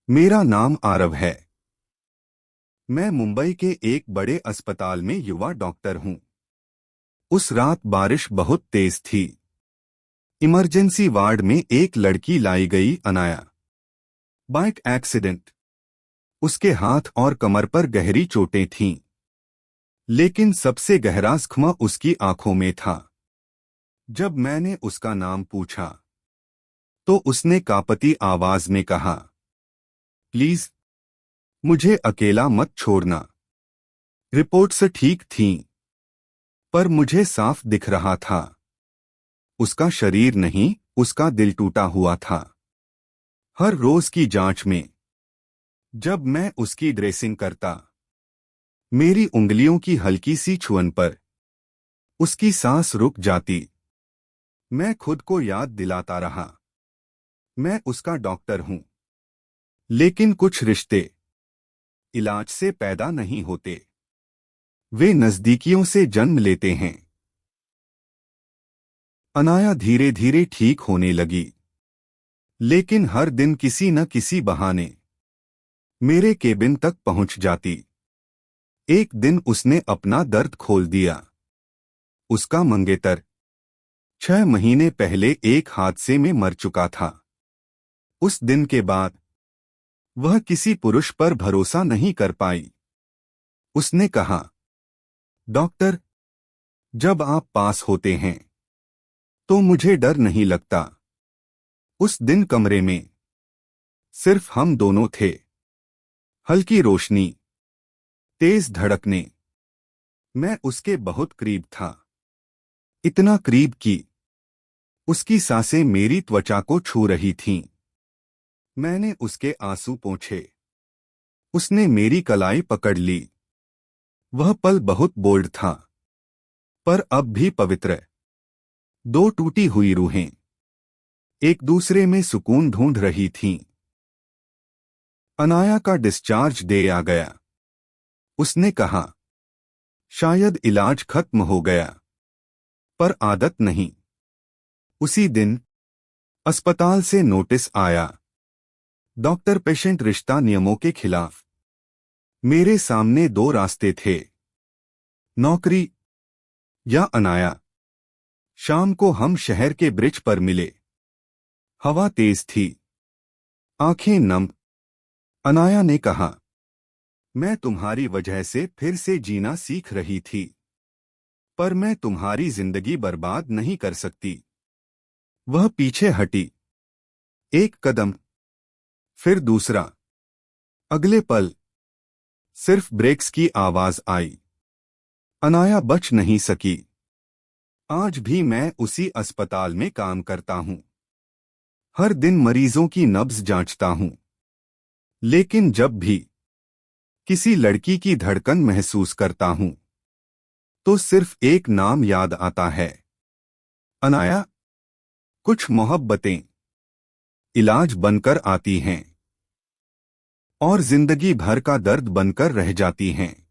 मेरा नाम आरव है। मैं मुंबई के एक बड़े अस्पताल में युवा डॉक्टर हूं। उस रात बारिश बहुत तेज थी। इमरजेंसी वार्ड में एक लड़की लाई गई, अनाया। Bike accident. उसके हाथ और कमर पर गहरी चोटें थीं, लेकिन सबसे गहरा जख्म उसकी आंखों में था। जब मैंने उसका नाम पूछा तो उसने कांपती आवाज में कहा, प्लीज मुझे अकेला मत छोड़ना। रिपोर्ट्स ठीक थीं, पर मुझे साफ दिख रहा था उसका शरीर नहीं, उसका दिल टूटा हुआ था। हर रोज की जांच में जब मैं उसकी ड्रेसिंग करता, मेरी उंगलियों की हल्की सी छुअन पर उसकी सांस रुक जाती। मैं खुद को याद दिलाता रहा, मैं उसका डॉक्टर हूं। लेकिन कुछ रिश्ते इलाज से पैदा नहीं होते, वे नजदीकियों से जन्म लेते हैं। अनाया धीरे धीरे ठीक होने लगी, लेकिन हर दिन किसी न किसी बहाने मेरे केबिन तक पहुंच जाती। एक दिन उसने अपना दर्द खोल दिया। उसका मंगेतर 6 महीने पहले एक हादसे में मर चुका था। उस दिन के बाद वह किसी पुरुष पर भरोसा नहीं कर पाई। उसने कहा, डॉक्टर, जब आप पास होते हैं तो मुझे डर नहीं लगता। उस दिन कमरे में सिर्फ हम दोनों थे। हल्की रोशनी, तेज धड़कने। मैं उसके बहुत करीब था, इतना करीब कि उसकी सांसें मेरी त्वचा को छू रही थीं। मैंने उसके आंसू पोंछे। उसने मेरी कलाई पकड़ ली। वह पल बहुत बोल्ड था, पर अब भी पवित्र। दो टूटी हुई रूहें एक दूसरे में सुकून ढूंढ रही थीं। अनाया का डिस्चार्ज डे आ गया। उसने कहा, शायद इलाज खत्म हो गया, पर आदत नहीं। उसी दिन अस्पताल से नोटिस आया, डॉक्टर पेशेंट रिश्ता नियमों के खिलाफ। मेरे सामने दो रास्ते थे, नौकरी या अनाया। शाम को हम शहर के ब्रिज पर मिले। हवा तेज थी, आंखें नम। अनाया ने कहा, मैं तुम्हारी वजह से फिर से जीना सीख रही थी, पर मैं तुम्हारी जिंदगी बर्बाद नहीं कर सकती। वह पीछे हटी। एक कदम, फिर दूसरा। अगले पल सिर्फ ब्रेक्स की आवाज आई। अनाया बच नहीं सकी। आज भी मैं उसी अस्पताल में काम करता हूं। हर दिन मरीजों की नब्ज जांचता हूं। लेकिन जब भी किसी लड़की की धड़कन महसूस करता हूं, तो सिर्फ एक नाम याद आता है, अनाया। कुछ मोहब्बतें इलाज बनकर आती हैं और जिंदगी भर का दर्द बनकर रह जाती हैं।